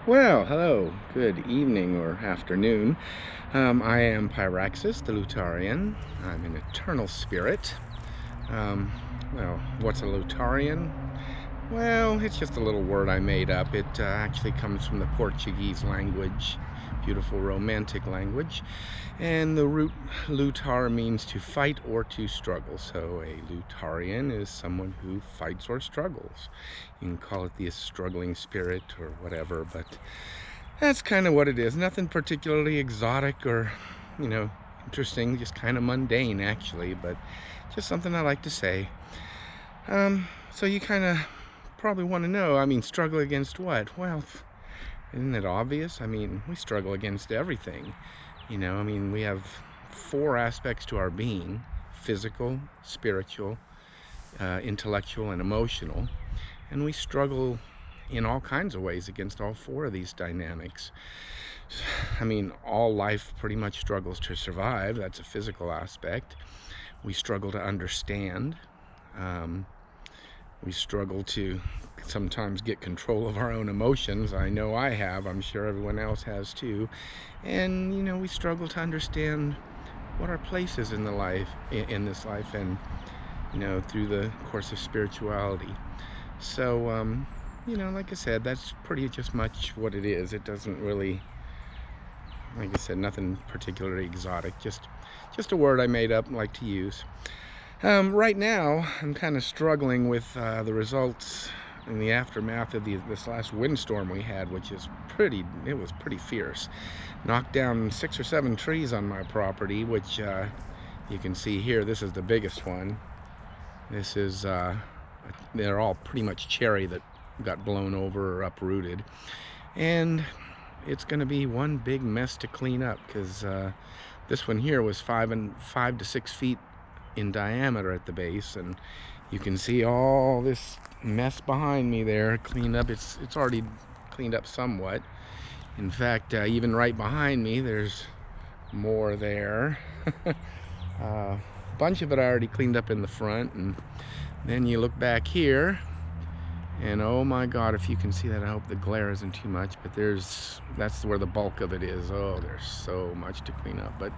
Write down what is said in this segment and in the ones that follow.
Well, hello, good evening or afternoon. I am Pyraxis, the Lutarian. I'm an eternal spirit. Um, well, what's a Lutarian? Well, it's just a little word I made up. It actually comes from the Portuguese language, beautiful romantic language. And the root lutar means to fight or to struggle. So a Lutarian is someone who fights or struggles. You can call it the struggling spirit or whatever, but that's kind of what it is. Nothing particularly exotic or, interesting, just kind of mundane actually, but just something I like to say. So you kind of probably want to know, struggle against what? Well, isn't it obvious? We struggle against everything. We have four aspects to our being: physical, spiritual, intellectual, and emotional. And we struggle in all kinds of ways against all four of these dynamics. All life pretty much struggles to survive. That's a physical aspect. We struggle to understand. We struggle to sometimes get control of our own emotions. I know I have. I'm sure everyone else has too. And we struggle to understand what our place is in this life, and through the course of spirituality. So like I said, that's pretty just much what it is. It doesn't really, like I said, nothing particularly exotic, just a word I made up and like to use. Right now, I'm kind of struggling with the results in the aftermath of this last windstorm we had, which is it was pretty fierce. Knocked down 6 or 7 trees on my property, which you can see here. This is the biggest one. This is, they're all pretty much cherry that got blown over or uprooted. And it's going to be one big mess to clean up, because this one here was 5 to 6 feet in diameter at the base, and you can see all this mess behind me there cleaned up. It's already cleaned up somewhat. In fact, even right behind me there's more there. A bunch of it I already cleaned up in the front, and then you look back here and oh my god, if you can see that. I hope the glare isn't too much, but that's where the bulk of it is. Oh, there's so much to clean up, but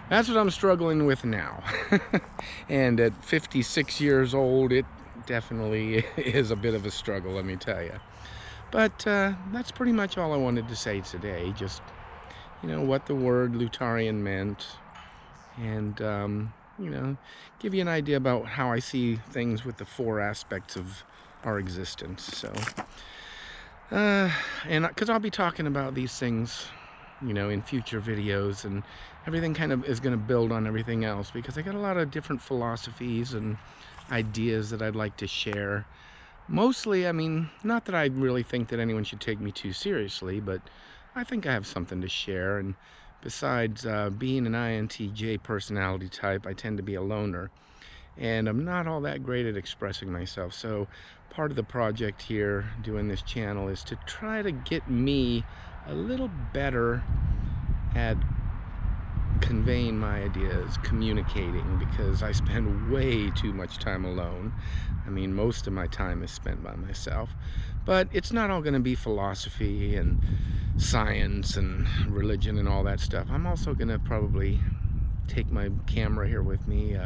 that's what I'm struggling with now. And at 56 years old, it definitely is a bit of a struggle, let me tell you. But that's pretty much all I wanted to say today. Just what the word Lutarian meant, and give you an idea about how I see things with the four aspects of our existence. So and because I'll be talking about these things in future videos, and everything kind of is going to build on everything else, because I got a lot of different philosophies and ideas that I'd like to share. Mostly, not that I really think that anyone should take me too seriously, but I think I have something to share. And besides being an INTJ personality type, I tend to be a loner, and I'm not all that great at expressing myself. So part of the project here doing this channel is to try to get me a little better at conveying my ideas, communicating, because I spend way too much time alone. Most of my time is spent by myself. But it's not all going to be philosophy and science and religion and all that stuff. I'm also going to probably take my camera here with me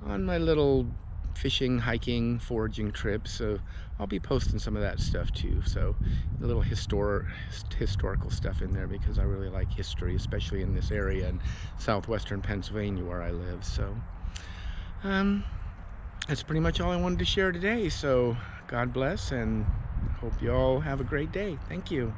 on my little fishing, hiking, foraging trips. So I'll be posting some of that stuff too. So a little historical stuff in there, because I really like history, especially in this area in southwestern Pennsylvania where I live. So that's pretty much all I wanted to share today. So God bless, and hope you all have a great day. Thank you.